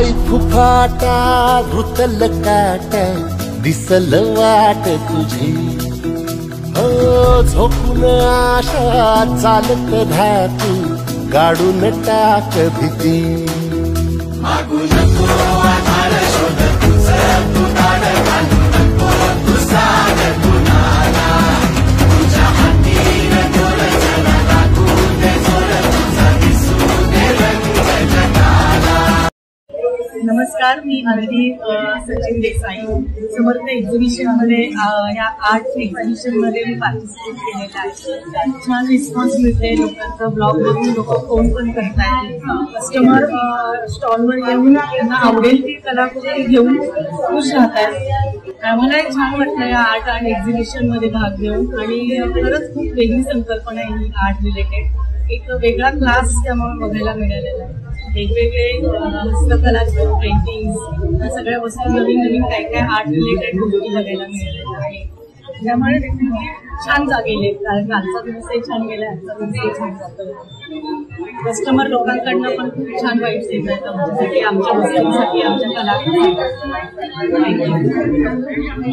काळी फुफाटा रुतल काट दिसल वाट तुझी हो झोपून आशा चालत धातू गाडून टाक भीती मागू नको आधार शोध तुझं तू दाड घालू नको तुझा गुन्हाला तुझ्या हातीन दोर चला लागू दे जोर तुझा दिसू दे रंग जगाला। नमस्कार, मी आरती सचिन देसाई। समर्थ एक्झिबिशन मध्ये या आर्ट एक्झिबिशन मध्ये मी पार्टिसिपेट केलेला आहे। छान रिस्पॉन्स मिळते, लोकांचा ब्लॉग बघून लोक फोन पण करतात। कस्टमर स्टॉलवर येऊन त्यांना आवडेल ती कलाकृती घेऊन खुश राहतात। आम्हालाही छान वाटलं या आर्ट आणि एक्झिबिशन मध्ये भाग घेऊन आणि खरंच खूप वेगळी संकल्पना आहे ही आर्ट रिलेटेड। एक वेगळा क्लास त्यामुळे बघायला मिळालेला आहे। वेगवेगळे हस्तकलाचे पेंटिंग या सगळ्या वस्तू नवीन नवीन काय काय आर्ट रिलेटेड गोष्टी बघायला मिळालेल्या आहे। त्यामुळे छान गेले, कारण कालचा दिवसही छान गेला, आजचा दिवसही छान जातो। कस्टमर लोकांकडनं पण खूप छान वाईट येत आहेत आमच्यासाठी, आमच्या वस्तूंसाठी, आमच्या कलाकृतीसाठी। थँक्यू।